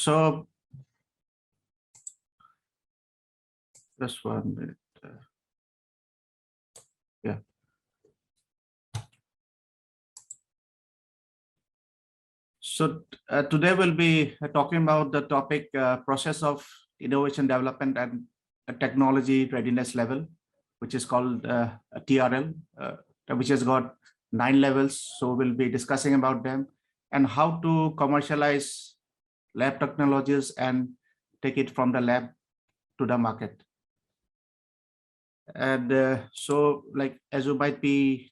So just 1 minute. Yeah. So today we'll be talking about the topic process of innovation development and technology readiness level, which is called TRL, which has got 9 levels. So we'll be discussing about them and how to commercialize lab technologies and take it from the lab to the market. And so, like, as you might be,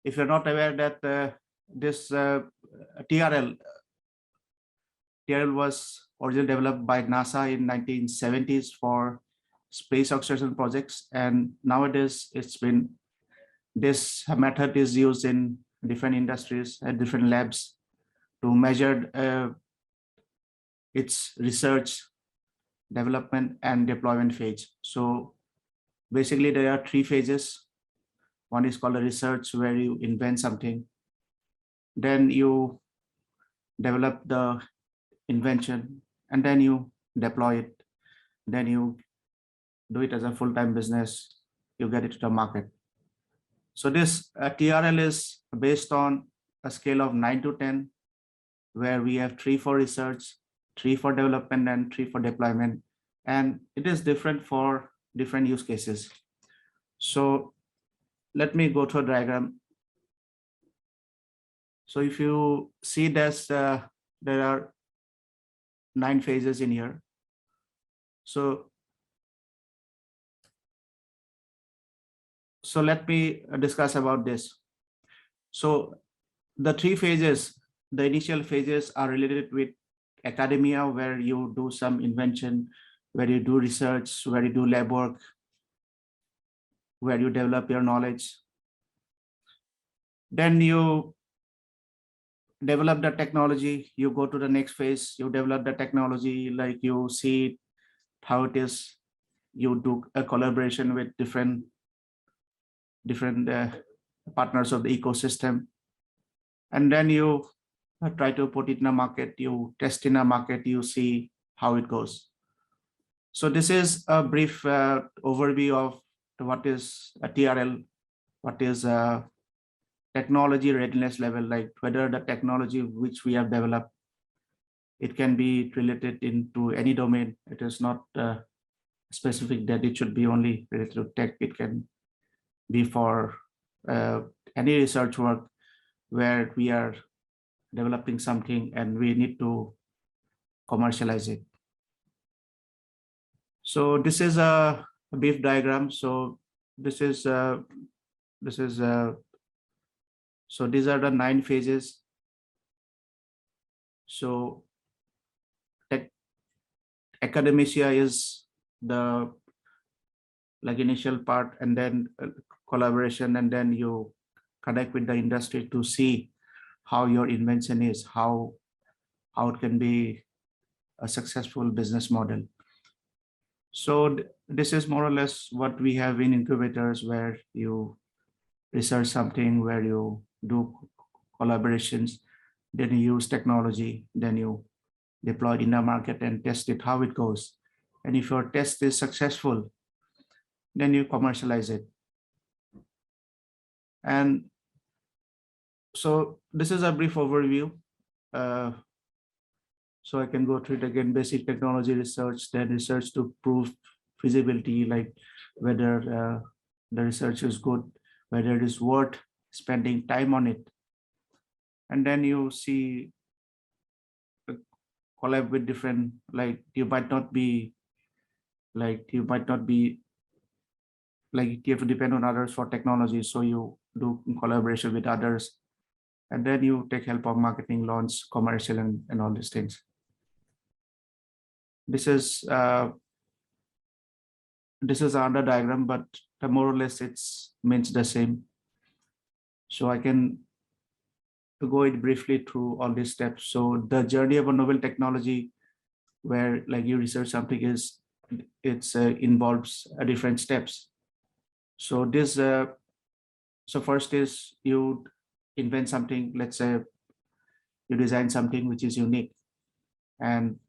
if you're not aware that this TRL was originally developed by NASA in 1970s for space exploration projects, and nowadays this method is used in different industries and different labs to measure its research, development, and deployment phase. So basically, there are 3 phases. One is called a research, where you invent something. Then you develop the invention, and then you deploy it. Then you do it as a full-time business. You get it to the market. So this TRL is based on a scale of 9 to 10, where we have 3 for research, 3 for development, and 3 for deployment. And it is different for different use cases. So let me go to a diagram. So if you see this, there are 9 phases in here. So let me discuss about this. So the 3 phases, the initial phases are related with academia, where you do some invention, where you do research, where you do lab work, where you develop your knowledge. Then you develop the technology, you go to the next phase, you develop the technology, like you see how it is, you do a collaboration with different partners of the ecosystem, and then you try to put it in a market, you test in a market, you see how it goes. So this is a brief overview of what is a TRL, what is a technology readiness level, like whether the technology which we have developed, it can be related into any domain. It is not specific that it should be only related to tech. It can be for any research work where we are developing something and we need to commercialize it. So this is a brief diagram. So this is so these are the 9 phases. So academia is the initial part, and then collaboration, and then you connect with the industry to see how your invention is, how it can be a successful business model. So this is more or less what we have in incubators, where you research something, where you do collaborations, then you use technology, then you deploy it in the market and test it, how it goes. And if your test is successful, then you commercialize it. And so this is a brief overview. So I can go through it again: basic technology research, then research to prove feasibility, like whether the research is good, whether it is worth spending time on it. And then you see collab with different, like you might not be you have to depend on others for technology, so you do collaboration with others, and then you take help of marketing, launch, commercial, and all these things. This is another diagram, but more or less it's means the same. So I can go it briefly through all these steps. So the journey of a novel technology, where like you research something, involves different steps. So this so first is you invent something. Let's say you design something which is unique. And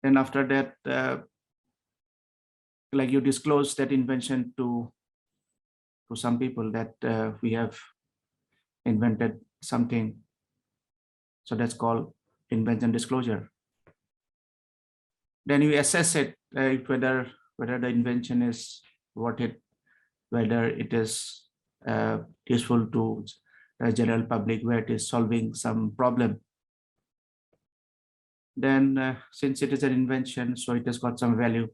then after that, like you disclose that invention to some people that we have invented something. So that's called invention disclosure. Then you assess it, whether the invention is worth it, whether it is useful to the general public, where it is solving some problem. Then since it is an invention, so it has got some value.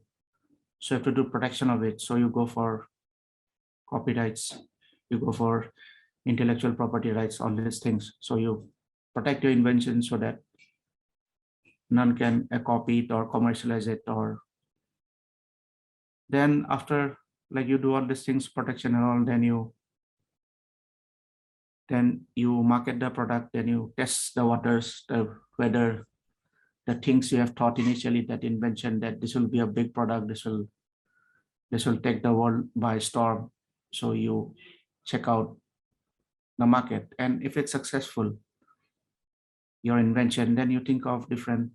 So you have to do protection of it. So you go for copyrights, you go for intellectual property rights, all these things. So you protect your invention so that none can copy it or commercialize it. Or then after, like you do all these things, protection and all, then you market the product, then you test the waters, whether the things you have thought initially, that invention, that this will be a big product, this will take the world by storm. So you check out the market, and if it's successful, your invention, then you think of different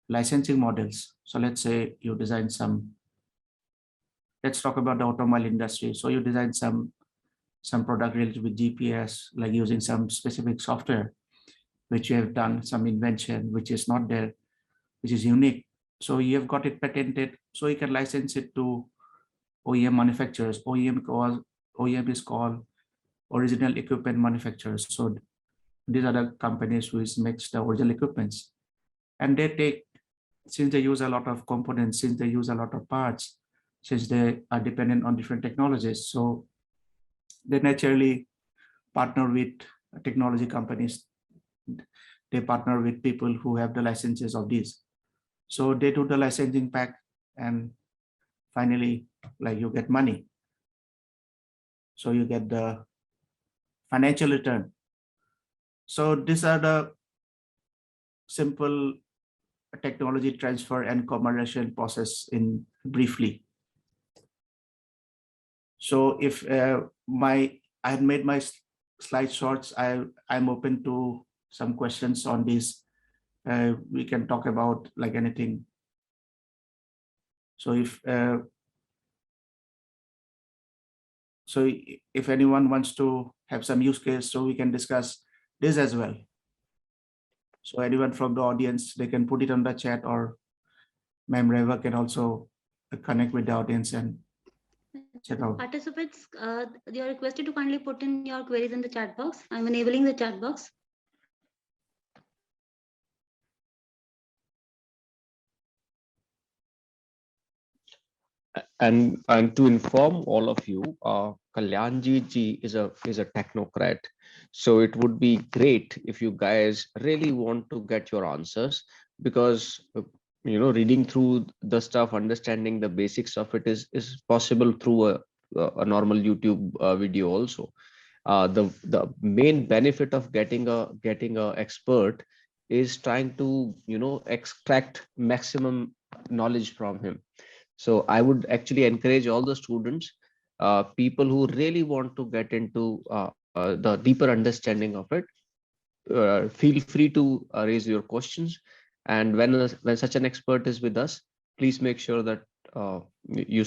licensing models. So let's say you design some, let's talk about the automobile industry. So you design some product related with GPS, like using some specific software, which you have done some invention, which is not there, which is unique. So you have got it patented, so you can license it to OEM manufacturers. OEM is called original equipment manufacturers. So these are the companies which makes the original equipments, and they take, since they use a lot of components, since they use a lot of parts, since they are dependent on different technologies, so they naturally partner with technology companies. They partner with people who have the licenses of these. So they do the licensing pack, and finally, like you get money. So you get the financial return. So these are the simple technology transfer and commercialization process in briefly. So if I had made my slide shorts, I'm open to some questions on this. We can talk about like anything. So if anyone wants to have some use case, so we can discuss this as well. So anyone from the audience, they can put it on the chat, or Ma'am Reva can also connect with the audience and check out. Participants, you are requested to kindly put in your queries in the chat box. I'm enabling the chat box. And to inform all of you, Kalyanji ji is a technocrat, so it would be great if you guys really want to get your answers, because reading through the stuff, understanding the basics of it is possible through a normal YouTube video also. The main benefit of getting a expert is trying to extract maximum knowledge from him. So I would actually encourage all the students, people who really want to get into the deeper understanding of it, feel free to raise your questions. And when such an expert is with us, please make sure that you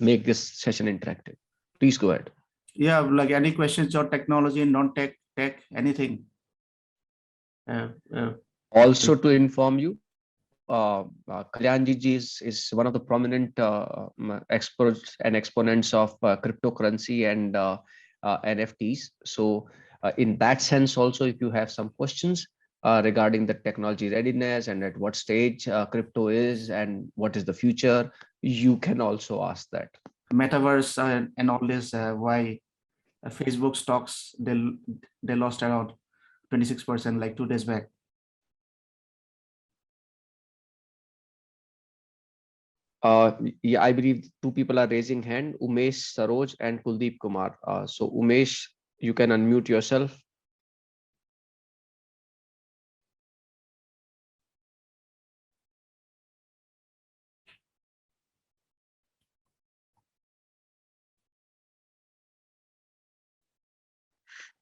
make this session interactive. Please go ahead. Yeah, like any questions on technology, non-tech, tech, anything. Also to inform you, Kalyanji ji is one of the prominent experts and exponents of cryptocurrency and NFTs. So in that sense also, if you have some questions regarding the technology readiness and at what stage crypto is and what is the future, you can also ask that. Metaverse and all this, why Facebook stocks, they lost around 26% like 2 days back. Yeah, I believe two people are raising hand, Umesh Saroj and Kuldeep Kumar. So Umesh, you can unmute yourself.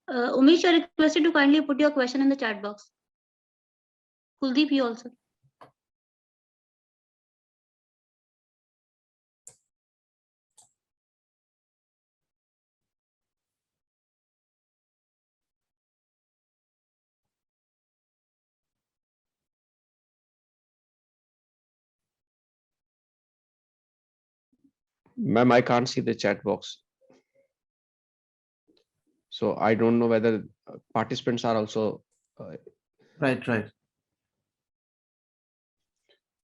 Umesh, you are requested to kindly put your question in the chat box. Kuldeep, you also. Ma'am, I can't see the chat box. So I don't know whether participants are also. Right.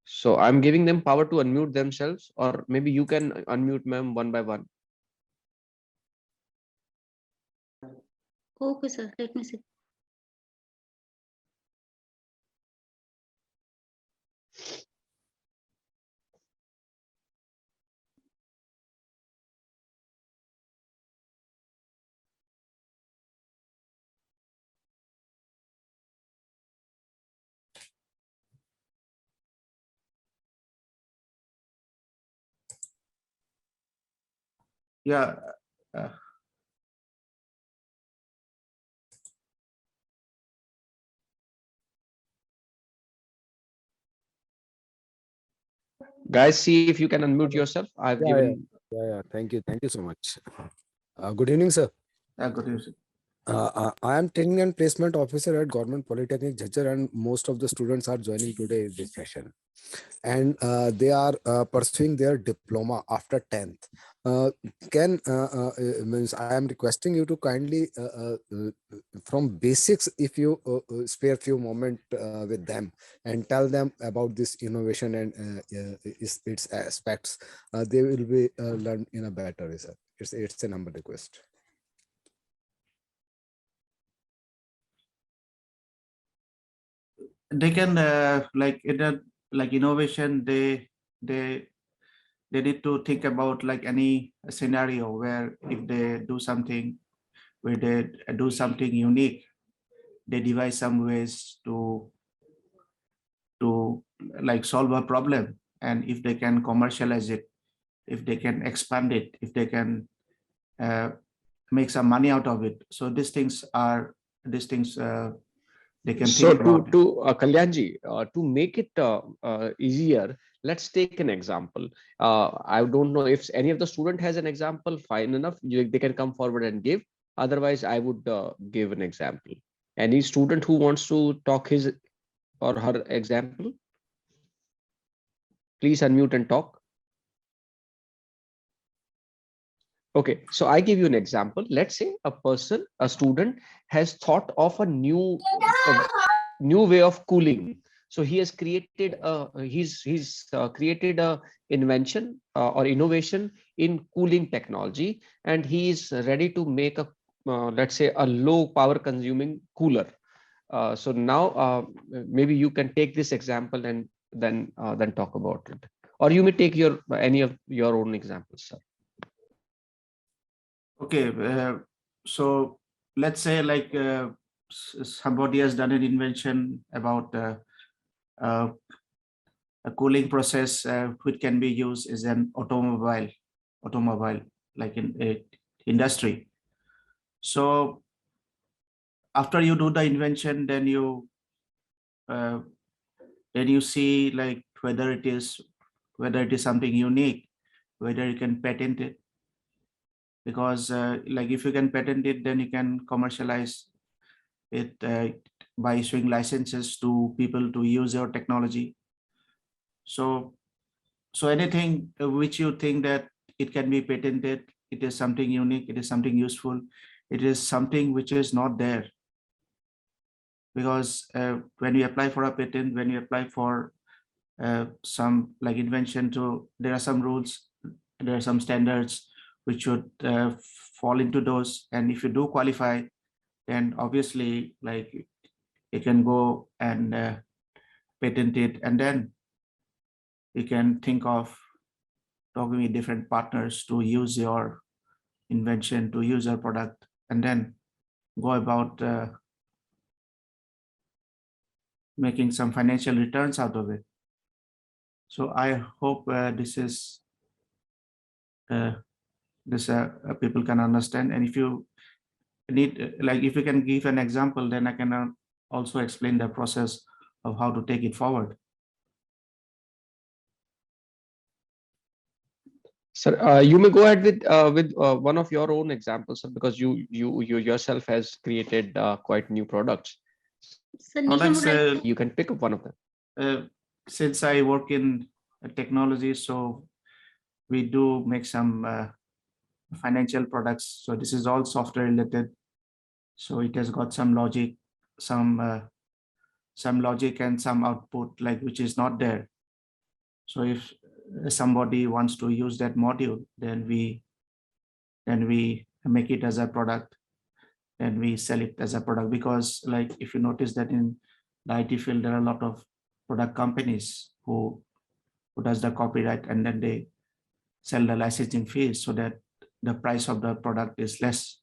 So I'm giving them power to unmute themselves, or maybe you can unmute ma'am one by one. Okay, sir. Let me see. Yeah. uh, Guys, see if you can unmute yourself. I've Yeah, given. yeah. Thank you so much. Good evening, sir. Good news. I am training and placement officer at Government Polytechnic Jhajjar, and most of the students are joining today in this session. And they are pursuing their diploma after 10th. Means I am requesting you to kindly from basics, if you spare few moment with them and tell them about this innovation and its aspects, they will be learned in a better way, sir. It's a number request. They can like in a like innovation, they need to think about like any scenario where if they do something, where they do something unique, they devise some ways to like solve a problem. And if they can commercialize it, if they can expand it, if they can uh, make some money out of it, so these things they can So think about it. to Kalyanji, to make it easier, let's take an example. I don't know if any of the student has an example. Fine enough, they can come forward and give. Otherwise, I would give an example. Any student who wants to talk his or her example, please unmute and talk. Okay, so I give you an example. Let's say a student has thought of a new way of cooling. So he has created he's created a invention or innovation in cooling technology, and he is ready to make a let's say a low power consuming cooler. So now maybe you can take this example and then talk about it, or you may take your any of your own examples, sir. Okay, so let's say like somebody has done an invention about uh, a cooling process which can be used as an automobile like in a industry. So after you do the invention, uh, then you see like whether it is something unique, whether you can patent it, because like if you can patent it, then you can commercialize it by issuing licenses to people to use your technology. So anything which you think that it can be patented, it is something unique, it is something useful, it is something which is not there. Because when you apply for a patent, when you apply for some like invention, to there are some rules, there are some standards which should fall into those. And if you do qualify, then obviously like you can go and patent it, and then you can think of talking with different partners to use your invention, to use your product, and then go about making some financial returns out of it. So I hope this people can understand. And if you need like if you can give an example, then I can also explain the process of how to take it forward. Sir, you may go ahead with one of your own examples, sir, because you yourself has created quite new products. So Nisham would Products, like to. You can pick up one of them. Since I work in technology, so we do make some financial products. So this is all software related. So it has got some logic, some logic and some output, like which is not there. So if somebody wants to use that module, then we make it as a product and we sell it as a product. Because like if you notice that in the IT field, there are a lot of product companies who does the copyright and then they sell the licensing fees so that the price of the product is less.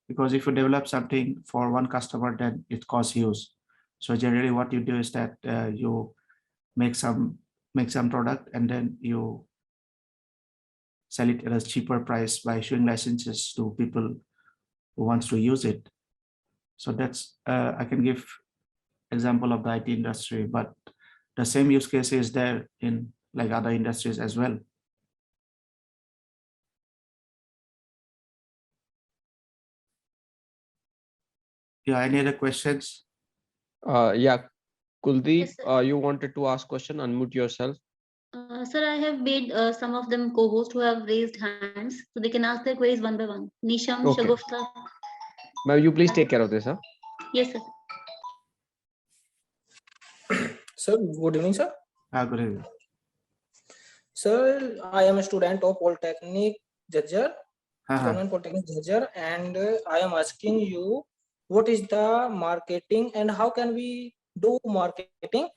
Because if you develop something for one customer, then it costs huge. So generally what you do is that you make some product and then you sell it at a cheaper price by issuing licenses to people who wants to use it. So that's I can give example of the IT industry, but the same use case is there in like other industries as well. Yeah, any other questions? Yeah, Kuldeep, Yes, sir. you wanted to ask question. Unmute yourself. Sir, I have made some of them co-hosts who have raised hands, so they can ask their queries one by one. Nisham, Okay. Shagufta. Ma'am, you please take care of this, huh? Yes, sir. Sir, good evening, sir. Good evening. Sir, I am a student of Polytechnic Jhajjar, Uh-huh. Government Polytechnic Jhajjar, and I am asking you, what is the marketing and how can we do marketing?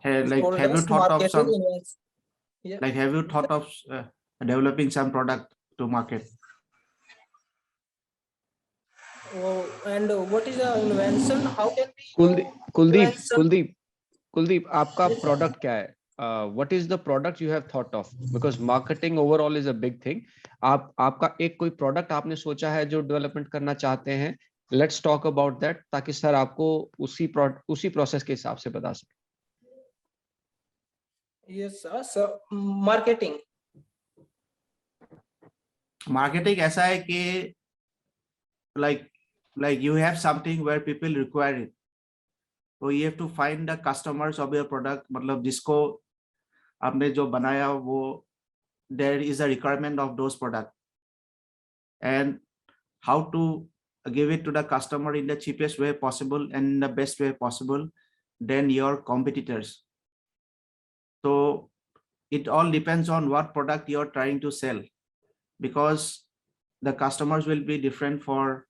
Hey, like For have you less thought of marketing some events? Yeah. like have you thought of developing some product to market? Oh, and what is the invention? How can we do Kuldeep, invention? Kuldeep, आपका Yes, sir. product क्या है? What is the product you have thought of? Because marketing overall is a big thing. आपका एक कोई product आपने सोचा है जो development करना चाहते हैं? Let's talk about that ताकि सर आपको उसी process के हिसाब से बता सके. Yes, sir. So, marketing. Marketing ऐसा है कि like you have something where people require it. So you have to find the customers of your product. मतलब जिसको आपने जो बनाया वो there is a requirement of those product, and how to give it to the customer in the cheapest way possible and in the best way possible than your competitors. So it all depends on what product you're trying to sell, because the customers will be different for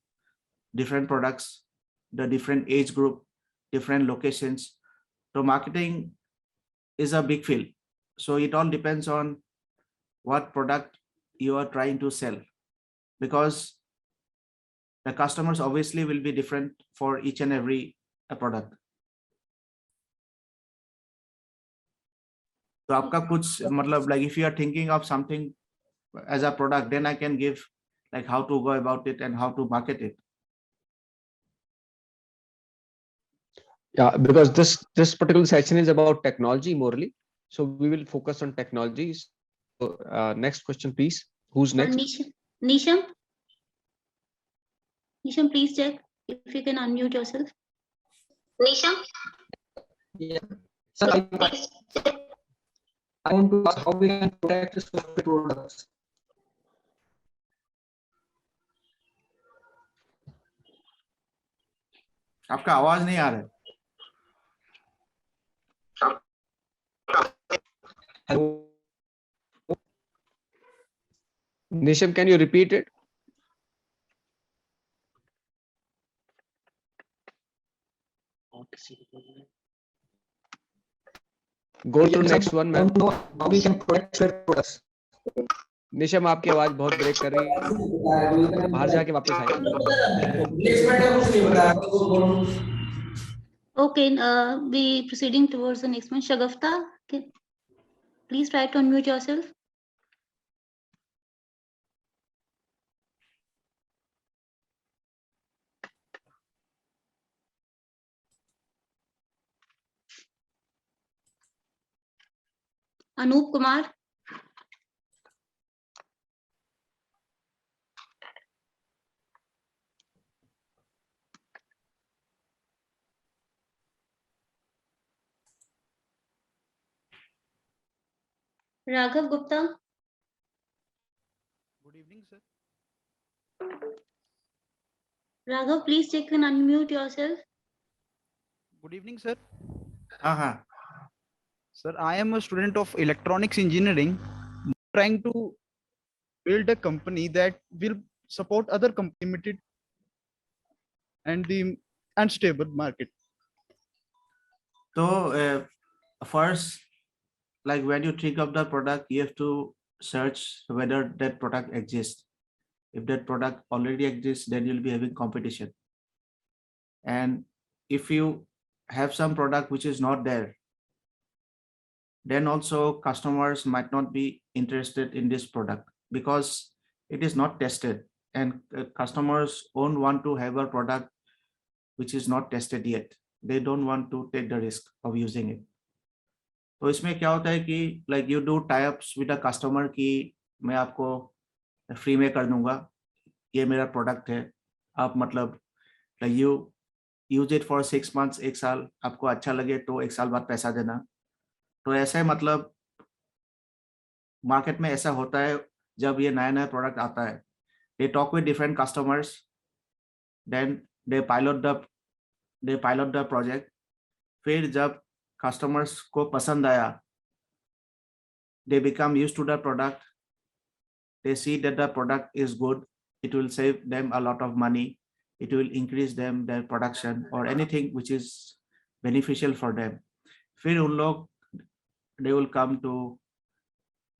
different products, the different age group, different locations. So marketing is a big field. So it all depends on what product you are trying to sell, because the customers obviously will be different for each and every product. So आपका कुछ मतलब like if you are thinking of something as a product, then I can give like how to go about it and how to market it. Yeah, because this particular session is about technology morally, so we will focus on technologies. So, next question, please. Who's next? Nisham, please check if you can unmute yourself. Nisham. Yeah. Sir, I want to ask how we can protect the software products. आपका आवाज नहीं आ रहा है. Hello. Nisham, can you repeat it? Go to next one, ma'am. How we can protect software products. Neesham आपकी आवाज बहुत break कर रही है, बाहर जाके वापस आइए. Okay, we proceeding towards the next one. Shagufta, please try to unmute yourself. Anup Kumar. Raghav Gupta. Good evening, sir. Raghav, please check and unmute yourself. Good evening, sir. Uh-huh. Sir, I am a student of electronics engineering, trying to build a company that will support other limited and the unstable market. So first, like when you think of the product, you have to search whether that product exists. If that product already exists, then you'll be having competition. And if you have some product which is not there, then also customers might not be interested in this product because it is not tested, and customers won't want to have a product which is not tested yet. They don't want to take the risk of using it. तो इसमें क्या होता है कि like you do tie-ups with a customer कि मैं आपको free में कर दूंगा, ये मेरा प्रोडक्ट है, आप मतलब like you use it for 6 months, एक साल, आपको अच्छा लगे तो एक साल बाद पैसा देना. तो ऐसे मतलब मार्केट में ऐसा होता है जब ये नया नया प्रोडक्ट आता है. They talk with different customers, then they pilot the project. फिर जब customers को पसंद आया, they become used to the product. They see that the product is good. It will save them a lot of money. It will increase their production or anything which is beneficial for them. फिर उन लोग, they will come to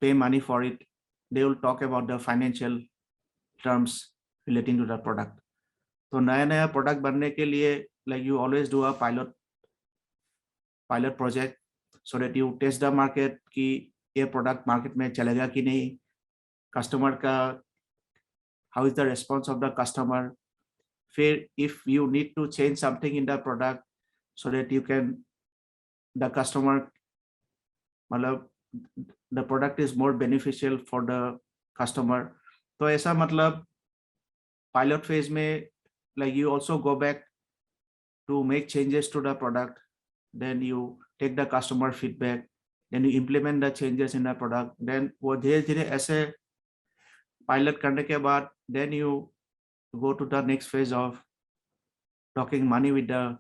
pay money for it. They will talk about the financial terms relating to the product. तो नया नया product बनने के लिए like you always do a pilot project so that you test the market कि ये product market में चलेगा कि नहीं, कस्टमर का how is the response of the customer. फिर if you need to change something in the product so that you can the customer मतलब the product is more beneficial for the customer. तो ऐसा मतलब pilot phase में like you also go back to make changes to the product, then you take the customer feedback, then you implement the changes in the product, then वो धीरे धीरे ऐसे pilot करने के बाद then you go to the next phase of talking money with the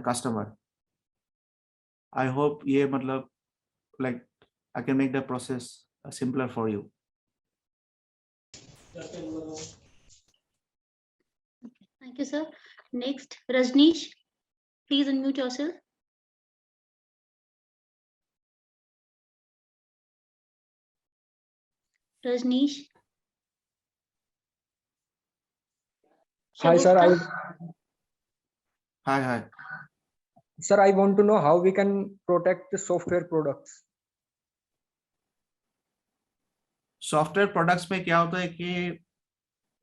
customer. I hope ये मतलब like I can make the process simpler for you. Thank you, sir. Next, Rajneesh, please unmute yourself. Rajneesh. Hi, sir. Shagufta? Hi. Sir, I want to know how we can protect the software products. Software products में क्या होता है कि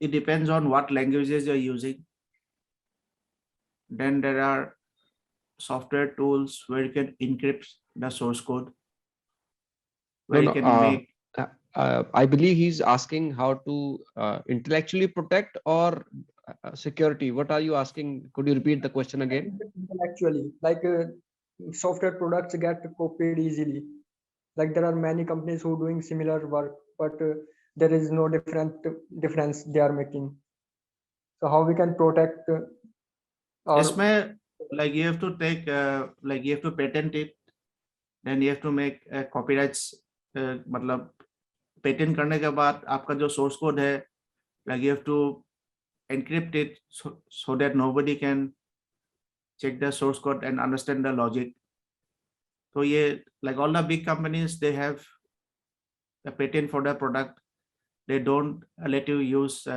it depends on what languages you're using. Then there are software tools where you can encrypt the source code, where you can make. I believe he's asking how to intellectually protect or security. What are you asking? Could you repeat the question again? Actually, like software products get copied easily. Like there are many companies who doing similar work, but there is no difference they are making. So how we can protect? इसमें like you have to take like you have to patent it, then you have to make copyrights. मतलब patent करने के बाद आपका जो source code है, like you have to encrypt it so that nobody can check the source code and understand the logic. So yeah, like all the big companies, they have a patent for the product. They don't let you use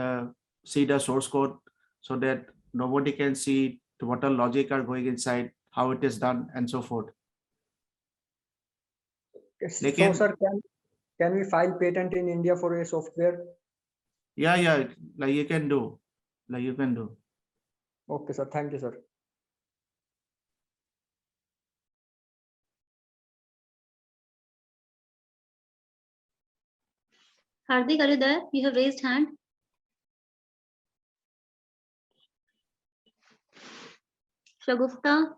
see the source code so that nobody can see what the logic are going inside, how it is done, and so forth. So, sir, can we file patent in India for a software? Yeah, like you can do. Okay, sir. Thank you, sir. Hardik, are you there? You have raised hand. Shagufta.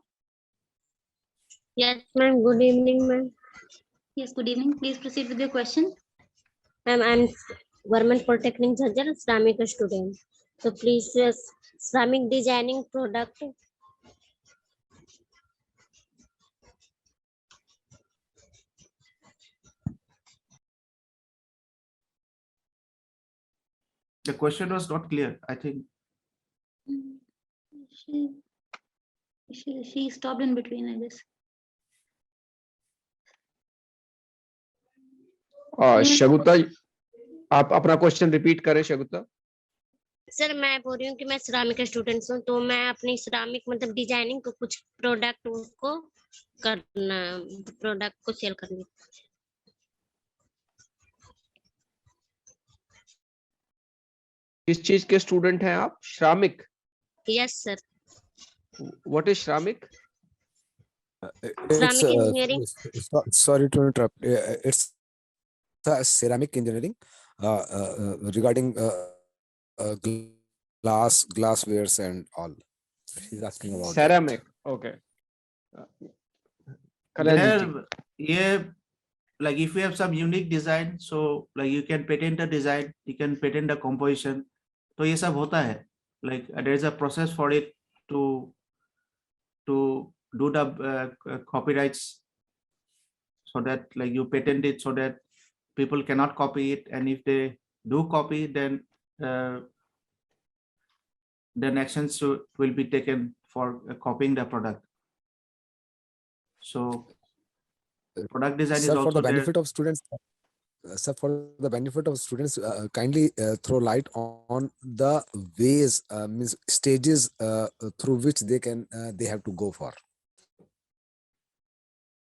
Yes, ma'am. Good evening, ma'am. Yes, good evening. Please proceed with your question. Ma'am, I'm Government Polytechnic Jhajjar, Islamic student. So please, Islamic designing product. The question was not clear, I think. She stopped in between, I guess. शगुता, आप अपना question repeat करें शगुता. Sir मैं बोल रही हूँ कि मैं Islamic student हूँ, तो मैं अपनी इस्लामिक मतलब डिजाइनिंग को कुछ प्रोडक्ट को करना, प्रोडक्ट को सेल करनी. किस चीज के स्टूडेंट हैं आप? श्रामिक. Yes sir. व्हाट इज श्रामिक? Ceramic engineering. Sorry to interrupt. It's ceramic engineering regarding glasswares and all. He's asking about Ceramic. Okay. There, yeah, like if you have some unique design, so like you can patent the design, you can patent the composition. तो ये सब होता है. Like there is a process for it to do the copyrights, so that like you patent it so that people cannot copy it, and if they do copy, then actions will be taken for copying the product. So product design is Sir, also for the there. benefit of students, sir, for the benefit of students, kindly throw light on the ways, means stages through which they have to go for.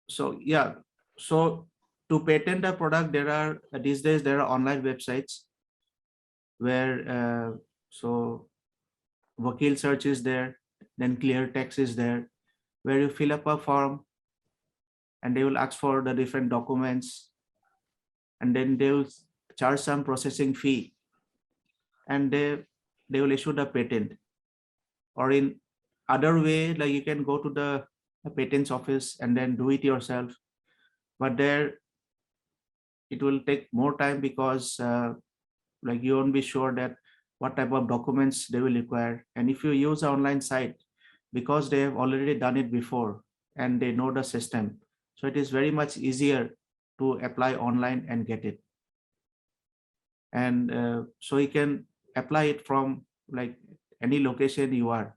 So yeah, so to patent a product, there are these days there are online websites where so Vakil search is there, then clear text is there, where you fill up a form and they will ask for the different documents, and then they will charge some processing fee, and they will issue the patent. Or in other way, like you can go to the patents office and then do it yourself, but there it will take more time because like you won't be sure that what type of documents they will require. And if you use an online site, because they have already done it before and they know the system, so it is very much easier to apply online and get it. And so you can apply it from like any location you are.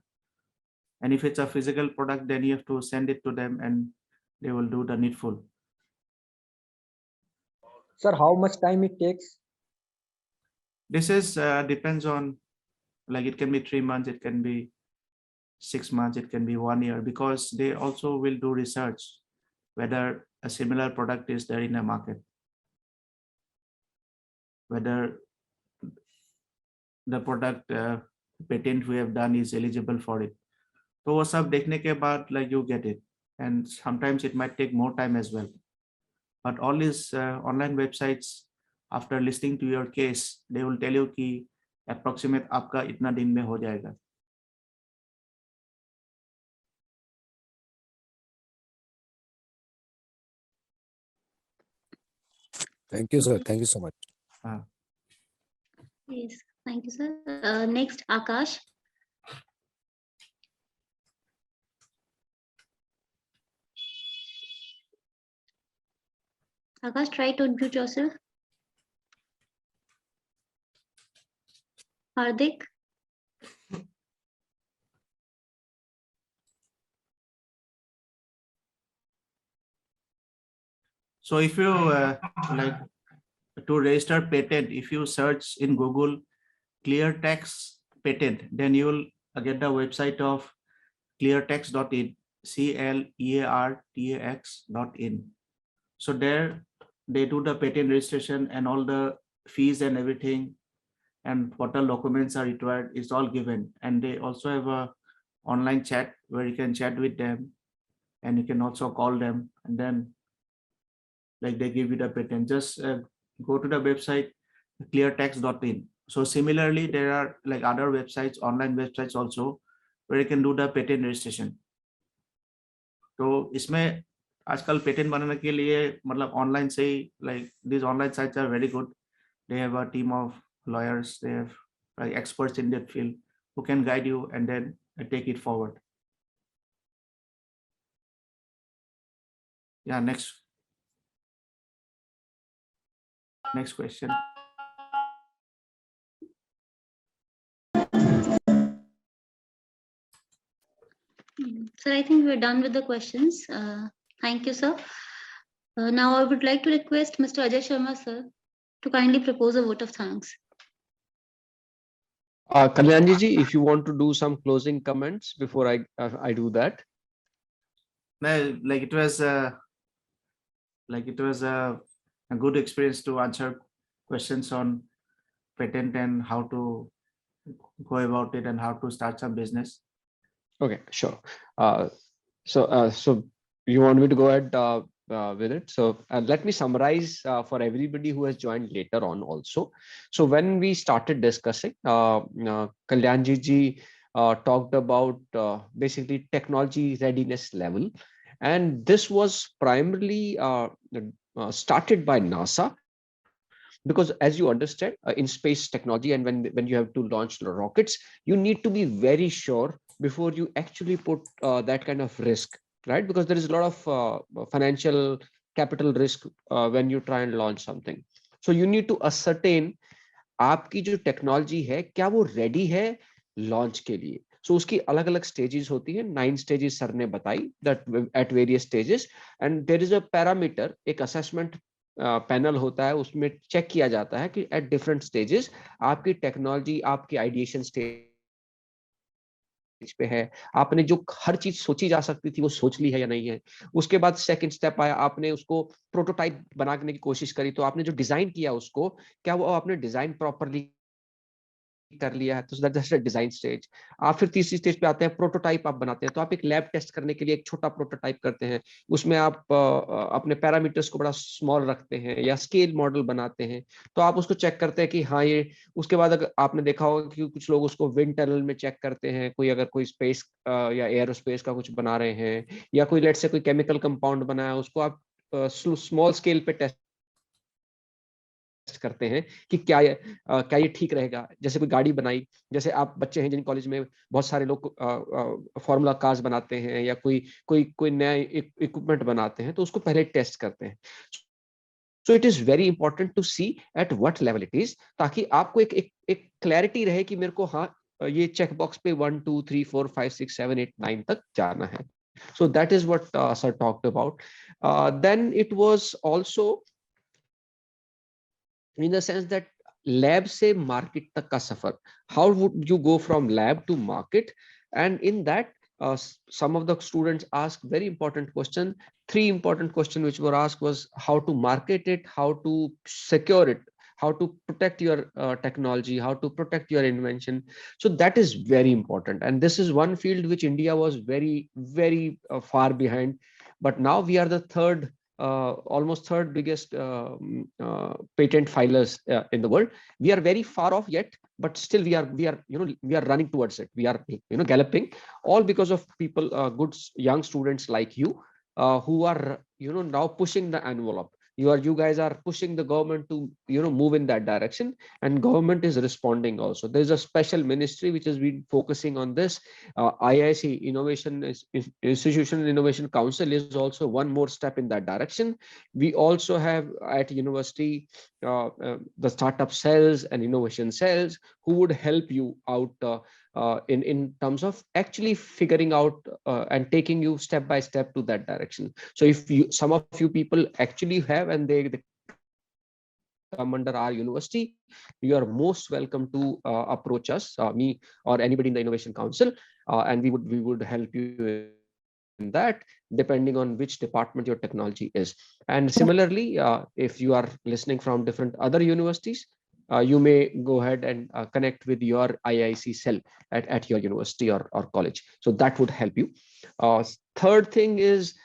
And if it's a physical product, then you have to send it to them and they will do the needful. Sir, how much time it takes? This is depends on, like it can be 3 months, it can be 6 months, it can be 1 year, because they also will do research whether a similar product is there in the market, whether the product patent we have done is eligible for it. So वो सब देखने के बाद like you get it, and sometimes it might take more time as well. But all these online websites, after listening to your case, they will tell you कि approximate आपका इतना दिन में हो जाएगा. Thank you, sir. Thank you so much. Yes, thank you, sir. Next, Akash. Akash, try to unmute yourself. Hardik. So if you like to register patent, if you search in Google clear text patent, then you will get the website of cleartext.in, CLEARTAX.in. So there they do the patent registration and all the fees and everything, and what all documents are required is all given. And they also have a online chat where you can chat with them, and you can also call them, and then like they give you the patent. Just go to the website, cleartext.in. So similarly, there are like other websites, online websites also, where you can do the patent registration. तो इसमें आजकल patent बनाने के लिए मतलब online से ही like these online sites are very good. They have a team of lawyers, they have like experts in that field who can guide you and then take it forward. Yeah, next question. Sir, I think we're done with the questions. Thank you, sir. Now I would like to request Mr. Ajay Sharma, sir, to kindly propose a vote of thanks. Kalyanji ji, if you want to do some closing comments before I do that. No, like it was a good experience to answer questions on patent and how to go about it and how to start some business. Okay, sure. So you want me to go ahead with it? So let me summarize for everybody who has joined later on also. So when we started discussing, Kalyanji ji talked about basically technology readiness level, and this was primarily started by NASA. Because as you understand in space technology, and when you have to launch the rockets, you need to be very sure before you actually put that kind of risk, right? Because there is a lot of financial capital risk when you try and launch something. So you need to ascertain आपकी जो technology है क्या वो ready है launch के लिए. सो उसकी अलग अलग स्टेजेस होती है. 9 स्टेजेस सर ने बताई that at various stages, and there is a parameter, एक असेसमेंट पैनल होता है, उसमें चेक किया जाता है कि एट डिफरेंट स्टेजेस आपकी टेक्नोलॉजी, आपकी आइडिएशन स्टेज पे है, आपने जो हर चीज सोची जा सकती थी वो सोच ली है या नहीं है. उसके बाद सेकंड स्टेप आया, आपने उसको प्रोटोटाइप बनाने की कोशिश करी, तो आपने जो डिजाइन किया उसको क्या वो आपने डिजाइन प्रॉपर्ली कर लिया है, तो दैट्स डिजाइन स्टेज. आप फिर तीसरी स्टेज पे आते हैं, प्रोटोटाइप आप बनाते हैं. तो आप एक लैब टेस्ट करने के लिए एक छोटा प्रोटोटाइप करते हैं, उसमें आप अपने पैरामीटर्स को बड़ा स्मॉल रखते हैं या स्केल मॉडल बनाते हैं. तो आप उसको चेक करते हैं कि हाँ ये. उसके बाद अगर आपने देखा होगा कि कुछ लोग उसको विंड टनल में चेक करते हैं, कोई अगर कोई स्पेस या एरोस्पेस का कुछ बना रहे हैं, या कोई लेट से कोई केमिकल कंपाउंड बनाया, उसको आप स्मॉल स्केल पे टेस्ट करते हैं कि क्या ये ठीक रहेगा. जैसे कोई गाड़ी बनाई, जैसे आप बच्चे हैं जिन कॉलेज में बहुत सारे लोग फॉर्मूला कार्स बनाते हैं या कोई नया इक्विपमेंट बनाते हैं, तो उसको पहले टेस्ट करते हैं. So it is very important to see at what level it is, ताकि आपको एक क्लैरिटी रहे कि मेरे को हाँ ये चेक बॉक्स पे 1 2 3 4 5 6 7 8 9 तक जाना है. So that is what sir talked about. Then it was also in the sense that lab से market तक का सफर, how would you go from lab to market? And in that some of the students asked very important question. 3 important questions which were asked was how to market it, how to secure it, how to protect your technology, how to protect your invention. So that is very important, and this is one field which India was very far behind, but now we are the almost third biggest patent filers in the world. We are very far off yet, but still we are running towards it. We are galloping, all because of people, good young students like you, who are now pushing the envelope. You guys are pushing the government to move in that direction, and government is responding also. There is a special ministry which has been focusing on this. IIC Innovation Institutional Innovation Council is also one more step in that direction. We also have at university the startup cells and innovation cells who would help you out in terms of actually figuring out and taking you step by step to that direction. So if some of you people actually have and they come under our university, you are most welcome to approach us, me or anybody in the Innovation Council, and we would help you in that, depending on which department your technology is. And similarly, if you are listening from different other universities, you may go ahead and connect with your IIC cell at your university or college. So that would help you. Third thing is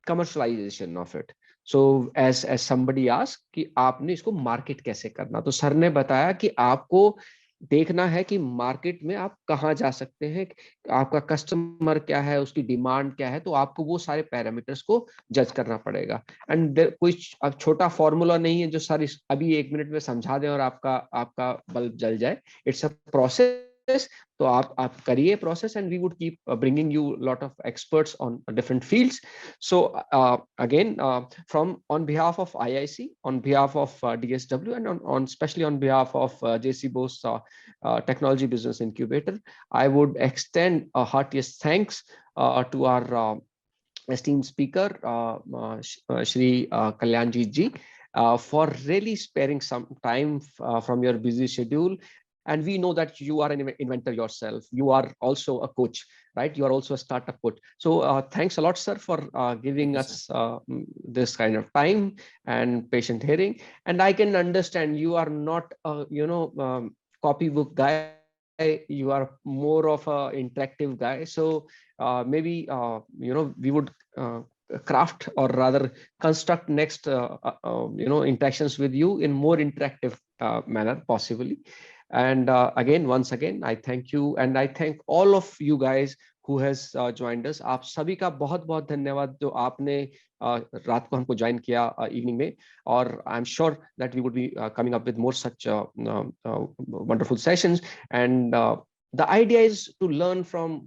commercialization of it. So as somebody asked कि आपने इसको market कैसे करना, तो sir ने बताया कि आपको देखना है कि मार्केट में आप कहाँ जा सकते हैं, आपका कस्टमर क्या है, उसकी डिमांड क्या है, तो आपको वो सारे पैरामीटर्स को जज करना पड़ेगा। एंड कोई अब छोटा फॉर्मूला नहीं है जो सर अभी 1 मिनट में समझा दें और आपका बल्ब जल जाए। It's a process. तो आप करिए process, and we would keep bringing you lot of experts on different fields. So again, from on behalf of IIC, on behalf of DSW, and on especially on behalf of JC Bose Technology Business Incubator, I would extend a heartiest thanks to our esteemed speaker, Shri Kalyanjit ji, for really sparing some time from your busy schedule. And we know that you are an inventor yourself. You are also a coach, right? You are also a startup coach. So thanks a lot, sir, for giving us this kind of time and patient hearing. And I can understand you are not a copybook guy. You are more of a interactive guy. So maybe we would craft, or rather construct next interactions with you in more interactive manner possibly. And again, once again, I thank you, and I thank all of you guys who has joined us. आप सभी का बहुत बहुत धन्यवाद जो आपने रात को हमको ज्वाइन किया इवनिंग में, और I am sure that we would be coming up with more such wonderful sessions. And the idea is to learn from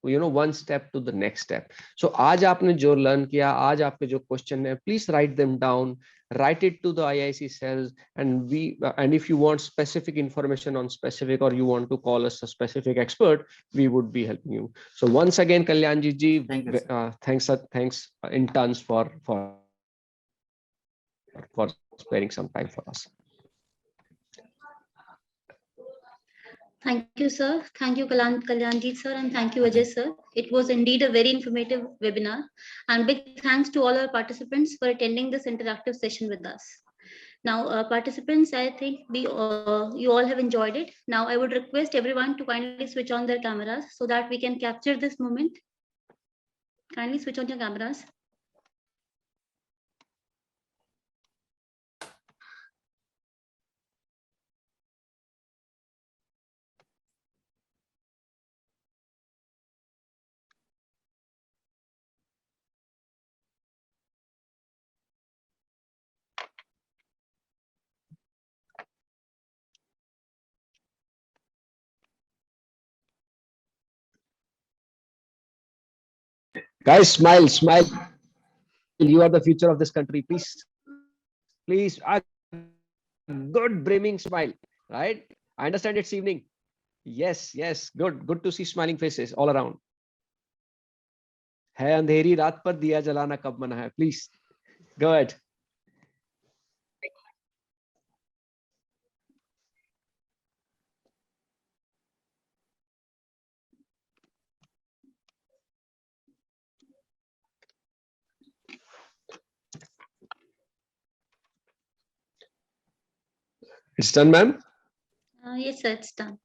one step to the next step. So आज आपने जो learn किया, आज आपके जो question है, please write them down, write it to the IIC cells, and if you want specific information on specific, or you want to call us a specific expert, we would be helping you. So once again, Kalyanjit ji, Thank you, sir. thanks in tons for sparing some time for us. Thank you, sir. Thank you, Kalyanjit sir, and thank you, Ajay sir. It was indeed a very informative webinar, and big thanks to all our participants for attending this interactive session with us. Now, participants, I think you all have enjoyed it. Now, I would request everyone to kindly switch on their cameras so that we can capture this moment. Kindly switch on your cameras. Guys, smile. You are the future of this country. Please, a good brimming smile, right? I understand it's evening. Yes, good to see smiling faces all around. है अंधेरी रात पर दिया जलाना कब मना है? Please, go ahead. It's done, ma'am. Yes, sir, it's done.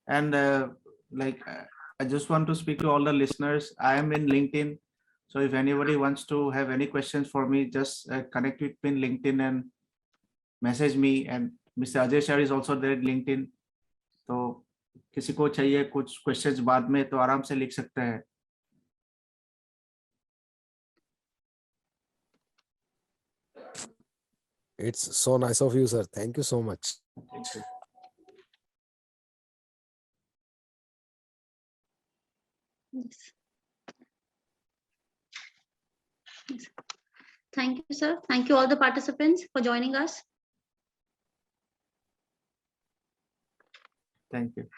And I just want to speak to all the listeners. I am in LinkedIn. So if anybody wants to have any questions for me, just connect with me in LinkedIn and message me. And Mr. Ajay Shah is also there in LinkedIn. तो किसी को चाहिए कुछ questions बाद में तो आराम से लिख सकते हैं. It's so nice of you, sir. Thank you so much. Thank you. Yes. Yes. Thank you, sir. Thank you all the participants for joining us. Thank you.